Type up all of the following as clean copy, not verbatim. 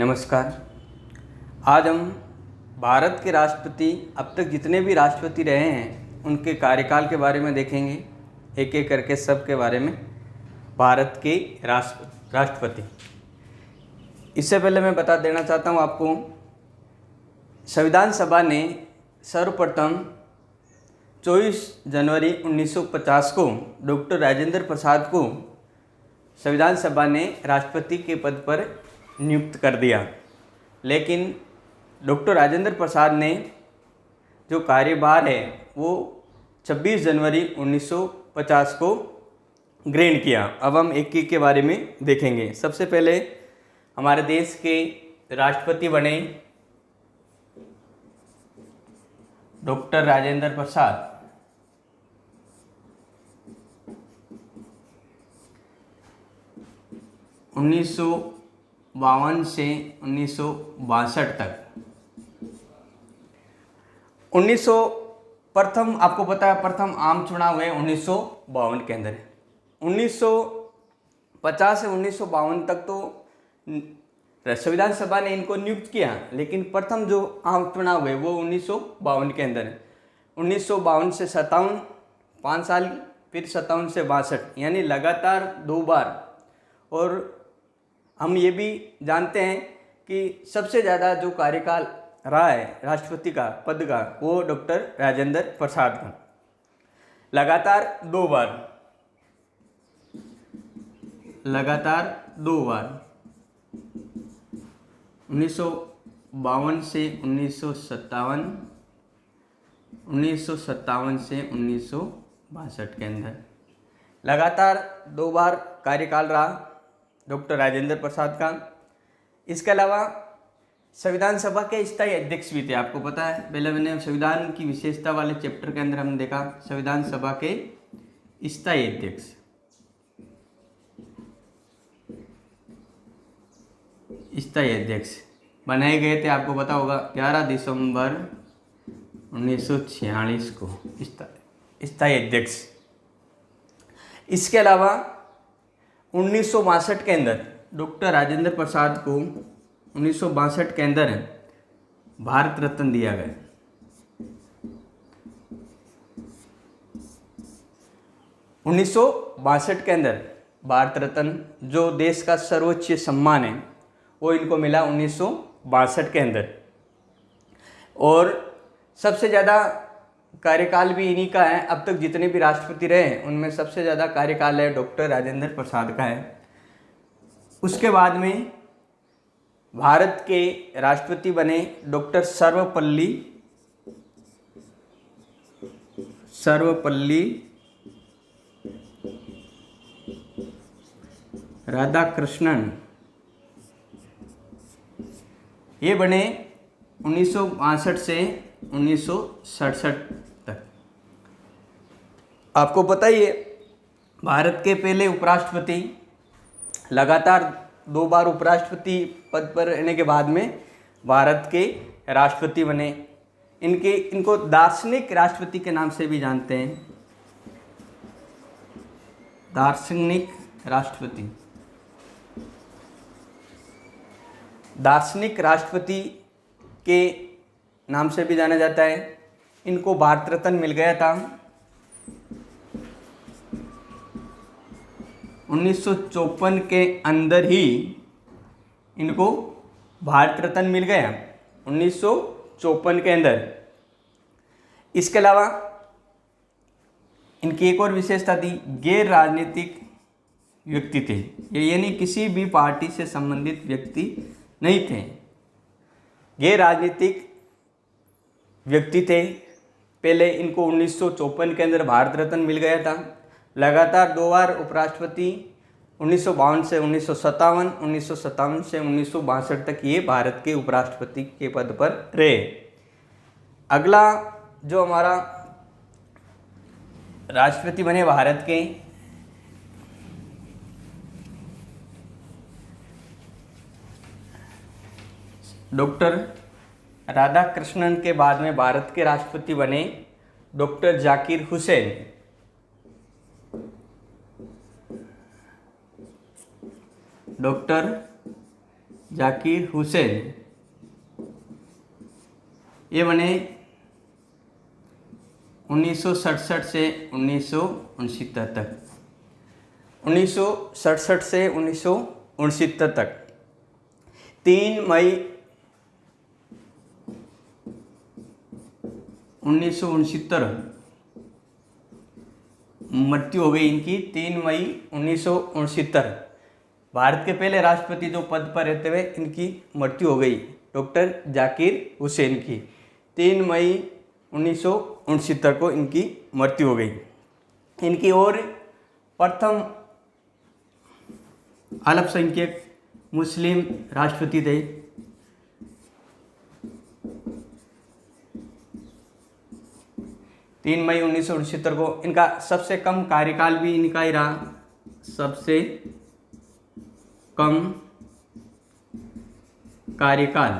नमस्कार। आज हम भारत के राष्ट्रपति अब तक जितने भी राष्ट्रपति रहे हैं उनके कार्यकाल के बारे में देखेंगे, एक एक करके सब के बारे में। भारत के राष्ट्रपति, इससे पहले मैं बता देना चाहता हूँ आपको, संविधान सभा ने सर्वप्रथम 24 जनवरी 1950 को डॉक्टर राजेंद्र प्रसाद को संविधान सभा ने राष्ट्रपति के पद पर नियुक्त कर दिया। लेकिन डॉक्टर राजेंद्र प्रसाद ने जो कार्यभार है वो 26 जनवरी 1950 को ग्रहण किया। अब हम एक एक के बारे में देखेंगे। सबसे पहले हमारे देश के राष्ट्रपति बने डॉक्टर राजेंद्र प्रसाद। उन्नीस सौ 52 से 1962 तक। 1900 प्रथम, आपको पता है प्रथम आम चुनाव हुए 1952 के अंदर। 1950 से 1952 तक तो संविधान सभा ने इनको नियुक्त किया, लेकिन प्रथम जो आम चुनाव हुए वो 1952 के अंदर है। 1952 से 57, 5 साल, फिर 57 से 62, यानी लगातार 2 बार। और हम ये भी जानते हैं कि सबसे ज़्यादा जो कार्यकाल रहा है राष्ट्रपति का पद का वो डॉक्टर राजेंद्र प्रसाद का, लगातार 2 बार। 1952 से 1957, 1957 से 1962 के अंदर लगातार 2 बार कार्यकाल रहा डॉक्टर राजेंद्र प्रसाद का। इसके अलावा संविधान सभा के स्थायी अध्यक्ष भी थे। आपको पता है, पहले मैंने संविधान की विशेषता वाले चैप्टर के अंदर हमने देखा संविधान सभा के स्थायी अध्यक्ष। स्थायी अध्यक्ष बनाए गए थे, आपको पता होगा 11 दिसंबर 1946 को स्थायी अध्यक्ष। इसके अलावा 1962 के अंदर डॉक्टर राजेंद्र प्रसाद को 1962 के अंदर भारत रत्न दिया गया। 1962 के अंदर भारत रत्न जो देश का सर्वोच्च सम्मान है वो इनको मिला 1962 के अंदर। और सबसे ज़्यादा कार्यकाल भी इन्हीं का है। अब तक जितने भी राष्ट्रपति रहे हैं उनमें सबसे ज़्यादा कार्यकाल है डॉक्टर राजेंद्र प्रसाद का है। उसके बाद में भारत के राष्ट्रपति बने डॉक्टर सर्वपल्ली राधाकृष्णन। ये बने 1962 से 1967 तक। आपको पता ही है, भारत के पहले उपराष्ट्रपति, लगातार 2 बार उपराष्ट्रपति पद पर रहने के बाद में भारत के राष्ट्रपति बने। इनको दार्शनिक राष्ट्रपति के नाम से भी जानते हैं। दार्शनिक राष्ट्रपति के नाम से भी जाना जाता है। इनको भारत रत्न मिल गया था 1954 के अंदर ही। इनको भारत रत्न मिल गया 1954 के अंदर। इसके अलावा इनकी एक और विशेषता थी, गैर राजनीतिक व्यक्ति थे। ये यानी किसी भी पार्टी से संबंधित व्यक्ति नहीं थे, गैर राजनीतिक व्यक्ति थे। पहले इनको 1954 के अंदर भारत रत्न मिल गया था। लगातार 2 बार उपराष्ट्रपति 1952 से 1957, 1957 से 1962 तक ये भारत के उपराष्ट्रपति के पद पर रहे। अगला जो हमारा राष्ट्रपति बने भारत के, डॉक्टर राधाकृष्णन के बाद में भारत के राष्ट्रपति बने डॉक्टर जाकिर हुसैन। डॉक्टर जाकिर हुसैन, ये बने 1967 से 1969 तक। 1967 से 1969 तक। 3 मई 1969 मृत्यु हो गई इनकी। 3 मई 1969 भारत के पहले राष्ट्रपति जो पद पर रहते हुए इनकी मृत्यु हो गई, डॉक्टर जाकिर हुसैन की। 3 मई 1969 को इनकी मृत्यु हो गई। इनकी और प्रथम अल्पसंख्यक मुस्लिम राष्ट्रपति थे। तीन मई 1969 को इनका सबसे कम कार्यकाल भी इनका ही रहा। सबसे कम कार्यकाल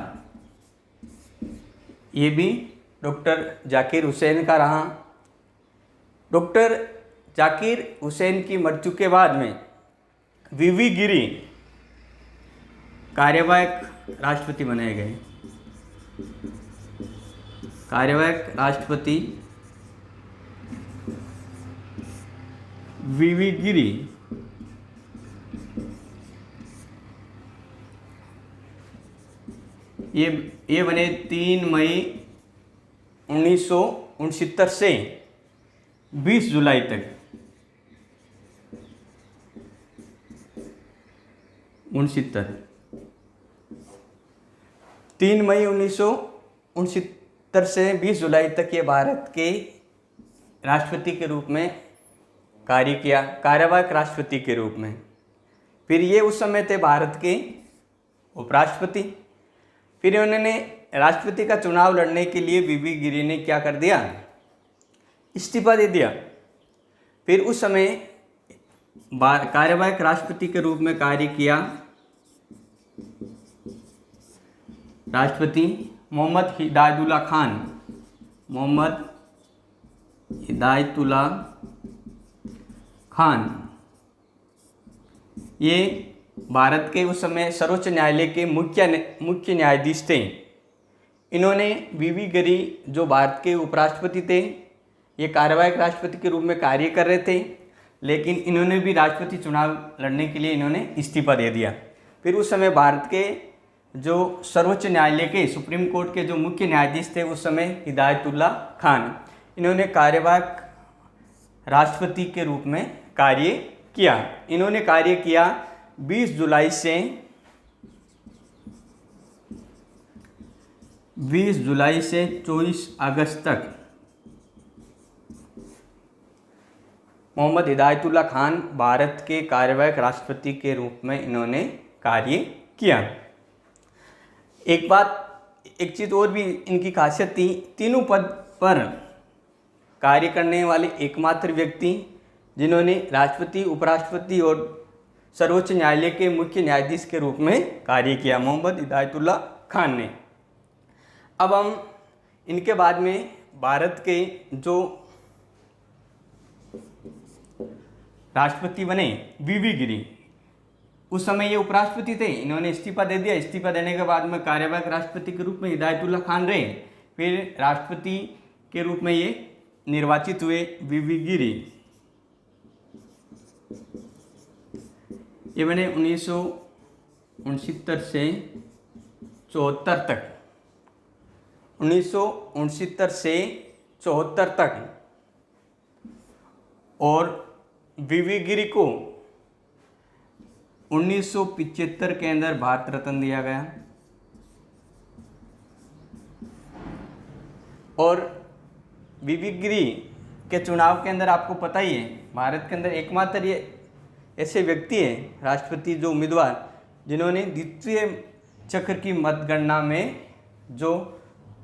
ये भी डॉक्टर जाकिर हुसैन का रहा। डॉक्टर जाकिर हुसैन की मृत्यु के बाद में वीवी गिरी कार्यवाहक राष्ट्रपति बनाए गए। कार्यवाहक राष्ट्रपति वीवी गिरी ये बने 3 मई 1969 से 20 जुलाई तक। 3 मई 1969 से 20 जुलाई तक ये भारत के राष्ट्रपति के रूप में कार्य किया, कार्यवाहक राष्ट्रपति के रूप में। फिर ये उस समय थे भारत के उपराष्ट्रपति। फिर उन्होंने राष्ट्रपति का चुनाव लड़ने के लिए वीवी गिरी ने क्या कर दिया, इस्तीफा दे दिया। फिर उस समय कार्यवाहक राष्ट्रपति के रूप में कार्य किया राष्ट्रपति मोहम्मद हिदायतुल्लाह खान। मोहम्मद हिदायतुल्लाह खान ये भारत के उस समय सर्वोच्च न्यायालय के मुख्य न्यायाधीश थे। इन्होंने वीवी गिरी जो भारत के उपराष्ट्रपति थे, ये कार्यवाहक राष्ट्रपति के रूप में कार्य कर रहे थे, लेकिन इन्होंने भी राष्ट्रपति चुनाव लड़ने के लिए इन्होंने इस्तीफा दे दिया। फिर उस समय भारत के जो सर्वोच्च न्यायालय के सुप्रीम कोर्ट के जो मुख्य न्यायाधीश थे उस समय हिदायतुल्लाह खान, इन्होंने कार्यवाहक राष्ट्रपति के रूप में कार्य किया। इन्होंने कार्य किया 20 जुलाई से 24 अगस्त तक। मोहम्मद हिदायतुल्लाह खान भारत के कार्यवाहक राष्ट्रपति के रूप में इन्होंने कार्य किया। एक चीज़ और भी इनकी खासियत थी, तीनों पद पर कार्य करने वाले एकमात्र व्यक्ति जिन्होंने राष्ट्रपति, उपराष्ट्रपति और सर्वोच्च न्यायालय के मुख्य न्यायाधीश के रूप में कार्य किया, मोहम्मद हिदायतुल्लाह खान ने। अब हम इनके बाद में भारत के जो राष्ट्रपति बने वीवी गिरी, उस समय ये उपराष्ट्रपति थे, इन्होंने इस्तीफा दे दिया। इस्तीफा देने के बाद में कार्यवाहक राष्ट्रपति के रूप में हिदायतुल्लाह खान रहे। फिर राष्ट्रपति के रूप में ये निर्वाचित हुए वीवी गिरी। ये बने 1969 से 74 तक। 1969 से 74 तक। और वीवी गिरी को 1975 के अंदर भारत रत्न दिया गया। और वीवी गिरी के चुनाव के अंदर आपको पता ही है, भारत के अंदर एकमात्र ये ऐसे व्यक्ति हैं राष्ट्रपति जो उम्मीदवार जिन्होंने द्वितीय चक्र की मतगणना में जो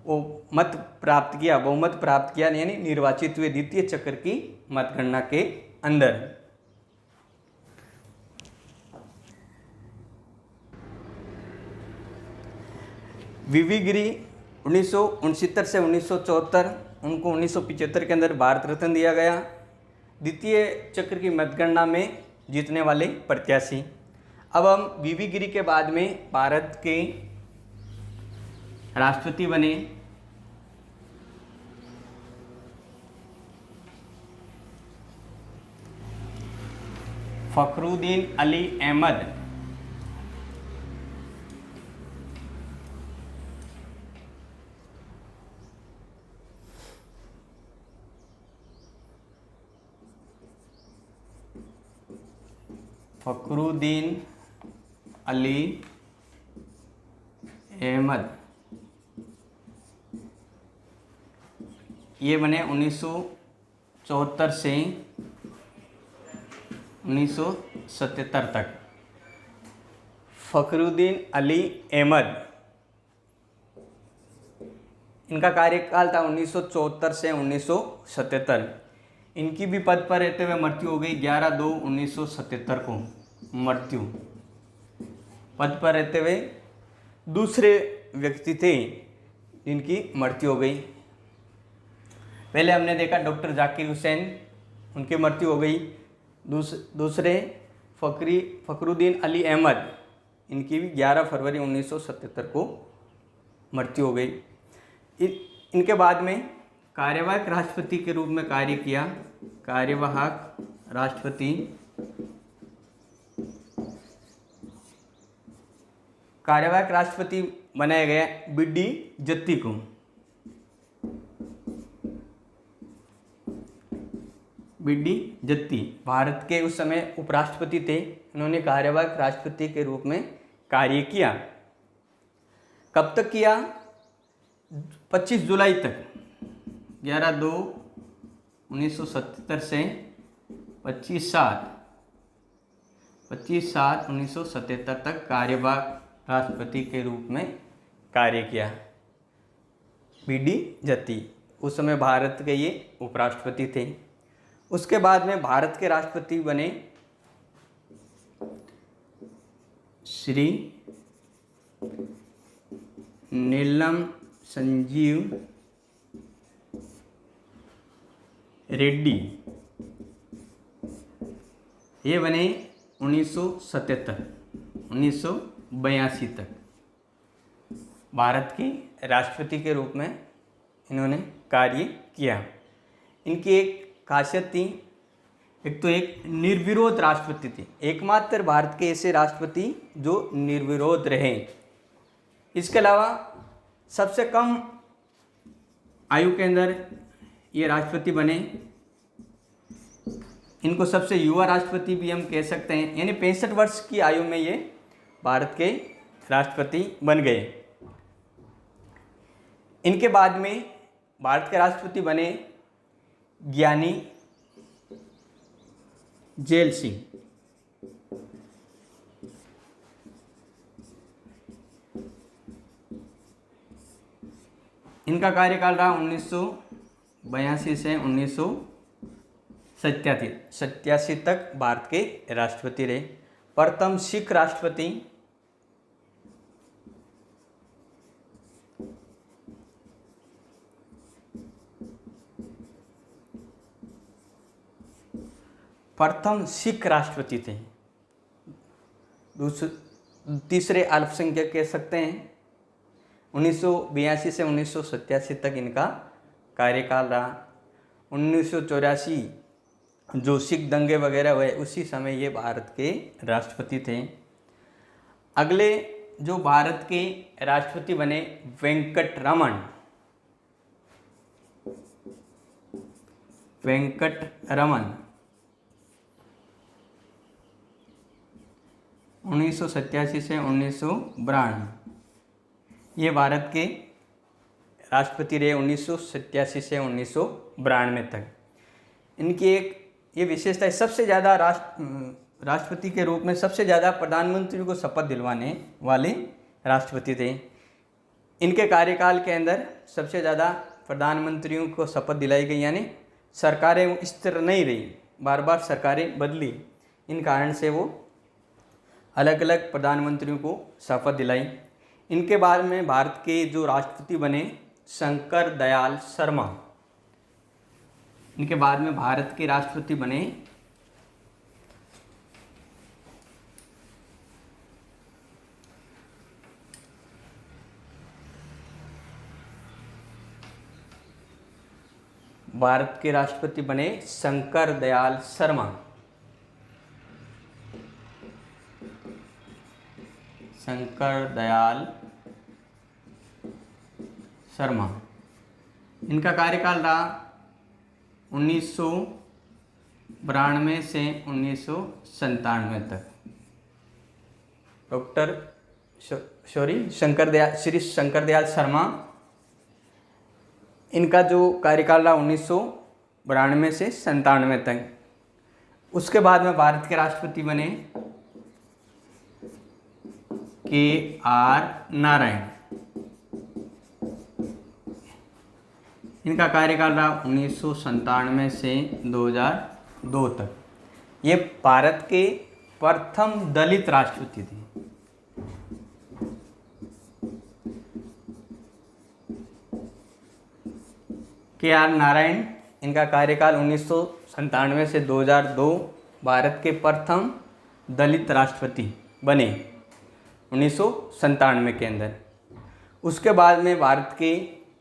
वो मत प्राप्त किया, बहुमत प्राप्त किया, यानी निर्वाचित हुए द्वितीय चक्र की मतगणना के अंदर। वीवी गिरी 1969 से 1974, उनको 1975 के अंदर भारत रत्न दिया गया, द्वितीय चक्र की मतगणना में जीतने वाले प्रत्याशी। अब हम वीवी गिरी के बाद में भारत के राष्ट्रपति बने फखरुद्दीन अली अहमद। फखरुद्दीन अली अहमद ये बने 1974 से 1977 तक। फखरुद्दीन अली अहमद इनका कार्यकाल था 1974 से 1977। इनकी भी पद पर रहते हुए मृत्यु हो गई 11/2/1977 को। मृत्यु पद पर रहते हुए दूसरे व्यक्ति थे जिनकी मृत्यु हो गई। पहले हमने देखा डॉक्टर जाकिर हुसैन, उनकी मृत्यु हो गई। दूसरे फखरुद्दीन अली अहमद, इनकी भी 11 फरवरी 1977 को मृत्यु हो गई। इनके बाद में कार्यवाहक राष्ट्रपति के रूप में कार्य किया। कार्यवाहक राष्ट्रपति बनाया गया बी.डी. जत्ती को। बी.डी. जत्ती भारत के उस समय उपराष्ट्रपति थे। उन्होंने कार्यवाहक राष्ट्रपति के रूप में कार्य किया। कब तक किया? 25 जुलाई तक, 11/2/1977 से 25/7/1977 तक कार्यवाहक राष्ट्रपति के रूप में कार्य किया बी.डी. जत्ती। उस समय भारत के ये उपराष्ट्रपति थे। उसके बाद में भारत के राष्ट्रपति बने श्री नीलम संजीव रेड्डी। ये बने 1982 तक भारत के राष्ट्रपति के रूप में इन्होंने कार्य किया। इनकी एक खासियत थी, एक तो एक निर्विरोध राष्ट्रपति थे। एकमात्र भारत के ऐसे राष्ट्रपति जो निर्विरोध रहे। इसके अलावा सबसे कम आयु के अंदर ये राष्ट्रपति बने। इनको सबसे युवा राष्ट्रपति भी हम कह सकते हैं, यानी 65 वर्ष की आयु में ये भारत के राष्ट्रपति बन गए। इनके बाद में भारत के राष्ट्रपति बने ज्ञानी जेल सिंह। इनका कार्यकाल रहा 1982 से 1987 तक भारत के राष्ट्रपति रहे। प्रथम सिख राष्ट्रपति थे। तीसरे अल्पसंख्यक कह सकते हैं। 1982 से 1987 तक इनका कार्यकाल रहा। 1984 जो सिख दंगे वगैरह हुए उसी समय ये भारत के राष्ट्रपति थे। अगले जो भारत के राष्ट्रपति बने वेंकटरमण 1987 से 1992। ये भारत के राष्ट्रपति रहे 1987 से 1992 तक। इनकी एक ये विशेषता है, सबसे ज़्यादा राष्ट्रपति के रूप में सबसे ज़्यादा प्रधानमंत्री को शपथ दिलवाने वाले राष्ट्रपति थे। इनके कार्यकाल के अंदर सबसे ज़्यादा प्रधानमंत्रियों को शपथ दिलाई गई, यानी सरकारें स्थिर नहीं रही, बार बार सरकारें बदली। इन कारण से वो अलग अलग प्रधानमंत्रियों को शपथ दिलाई। इनके बाद में भारत के जो राष्ट्रपति बने शंकर दयाल शर्मा। इनके बाद में भारत के राष्ट्रपति बने भारत के राष्ट्रपति बने शंकर दयाल शर्मा। शंकर दयाल शर्मा, इनका कार्यकाल रहा 1992 से 1997 तक। श्री शंकर दयाल शर्मा, इनका जो कार्यकाल रहा 1992 से 97 तक। उसके बाद में भारत के राष्ट्रपति बने KR नारायण। इनका कार्यकाल रहा 1997 से 2002 तक। ये भारत के प्रथम दलित राष्ट्रपति थे। KR नारायण, इनका कार्यकाल 1997 से 2002, भारत के प्रथम दलित राष्ट्रपति बने 1997 के अंदर। उसके बाद में भारत के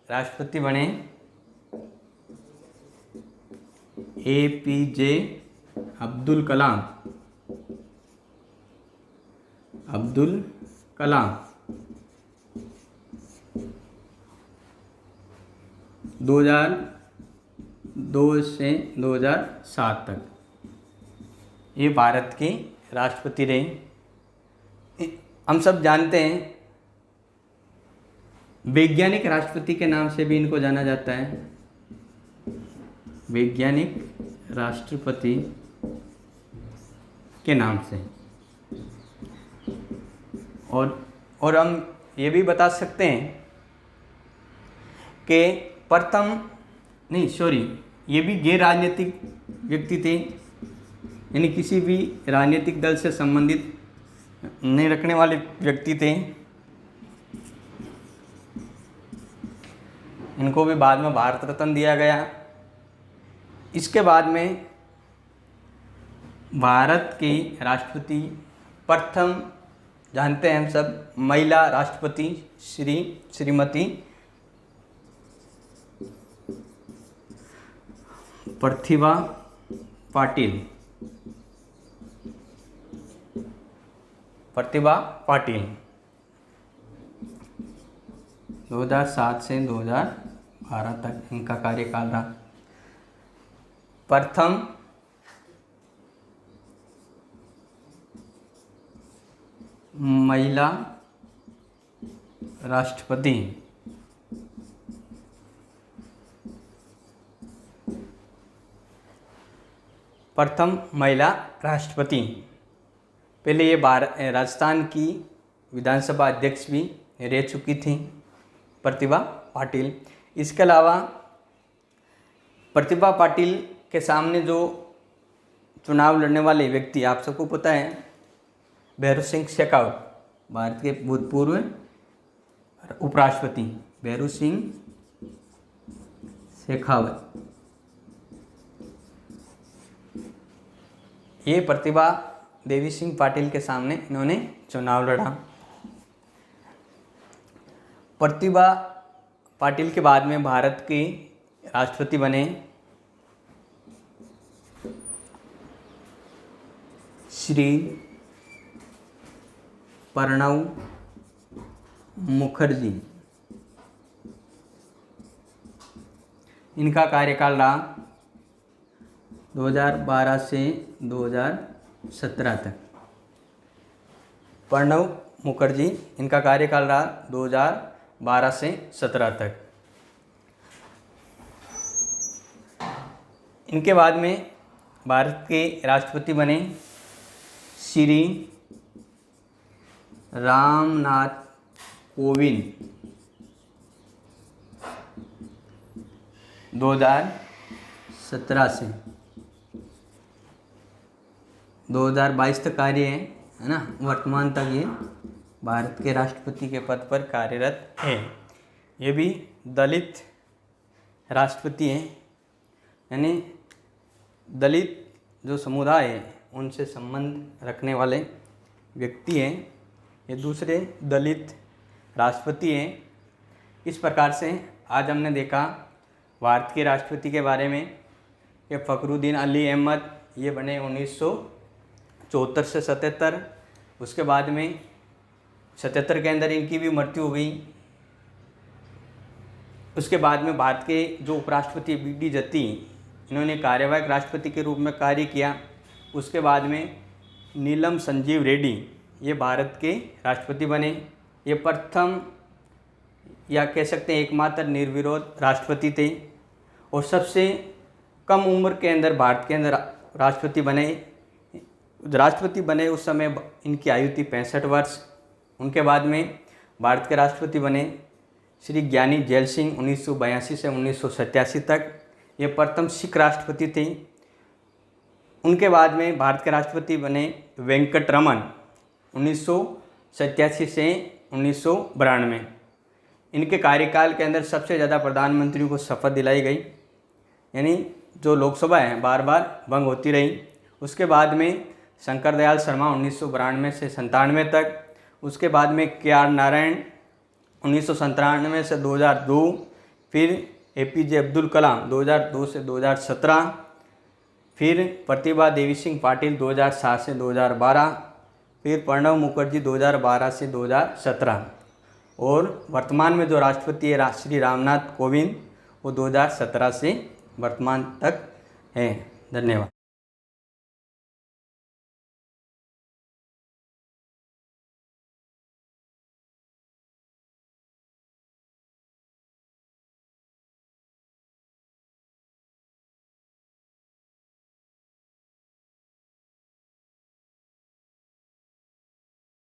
राष्ट्रपति बने APJ अब्दुल कलाम। 2002 से 2007 तक ये भारत के राष्ट्रपति रहे। हम सब जानते हैं वैज्ञानिक राष्ट्रपति के नाम से भी इनको जाना जाता है। वैज्ञानिक राष्ट्रपति के नाम से। और हम ये भी बता सकते हैं कि ये भी गैर राजनीतिक व्यक्ति थे, यानी किसी भी राजनीतिक दल से संबंधित नहीं रखने वाले व्यक्ति थे। इनको भी बाद में भारत रत्न दिया गया। इसके बाद में भारत के राष्ट्रपति प्रथम जानते हैं हम सब, महिला राष्ट्रपति श्रीमती प्रतिभा पाटिल। 2007 से 2012 तक इनका कार्यकाल रहा। प्रथम महिला राष्ट्रपति। पहले ये राजस्थान की विधानसभा अध्यक्ष भी रह चुकी थी प्रतिभा पाटिल। इसके अलावा प्रतिभा पाटिल के सामने जो चुनाव लड़ने वाले व्यक्ति आप सबको पता है, भैरू सिंह शेखावत, भारत के भूतपूर्व उपराष्ट्रपति भैरू सिंह शेखावत। ये प्रतिभा देवी सिंह पाटिल के सामने इन्होंने चुनाव लड़ा। प्रतिभा पाटिल के बाद में भारत के राष्ट्रपति बने श्री प्रणब मुखर्जी। इनका कार्यकाल रहा 2012 से 2017 तक। प्रणब मुखर्जी, इनका कार्यकाल रहा 2012 से 17 तक। इनके बाद में भारत के राष्ट्रपति बने श्री रामनाथ कोविंद। 2017 से 2022 तक कार्य है ना, वर्तमान तक ये भारत के राष्ट्रपति के पद पर कार्यरत है। ये भी दलित राष्ट्रपति हैं, यानी दलित जो समुदाय है उनसे संबंध रखने वाले व्यक्ति हैं। ये दूसरे दलित राष्ट्रपति हैं। इस प्रकार से आज हमने देखा भारत के राष्ट्रपति के बारे में ये फ़खरुद्दीन अली अहमद, ये बने 1974 से 77। उसके बाद में 77 के अंदर इनकी भी मृत्यु हो गई। उसके बाद में भारत के जो उपराष्ट्रपति बी.डी. जत्ती, इन्होंने कार्यवाहक राष्ट्रपति के रूप में कार्य किया। उसके बाद में नीलम संजीव रेड्डी, ये भारत के राष्ट्रपति बने। ये प्रथम या कह सकते हैं एकमात्र निर्विरोध राष्ट्रपति थे और सबसे कम उम्र के अंदर भारत के अंदर राष्ट्रपति बने। उस समय इनकी आयु थी 65 वर्ष। उनके बाद में भारत के राष्ट्रपति बने श्री ज्ञानी जैल सिंह 1982 से 1987 तक। ये प्रथम सिख राष्ट्रपति थे। उनके बाद में भारत के राष्ट्रपति बने वेंकट रमन 1987 से 1992। इनके कार्यकाल के अंदर सबसे ज़्यादा प्रधानमंत्रियों को शपथ दिलाई गई, यानी जो लोकसभा है बार बार भंग होती रही। उसके बाद में शंकर दयाल शर्मा 1992 से 97 तक। उसके बाद में के.आर. नारायण 1997 से 2002। फिर ए.पी.जे. अब्दुल कलाम 2002 से 2017। फिर प्रतिभा देवी सिंह पाटिल 2007 से 2012। फिर प्रणब मुखर्जी 2012 से 2017। और वर्तमान में जो राष्ट्रपति है श्री रामनाथ कोविंद, वो 2017 से वर्तमान तक हैं। धन्यवाद।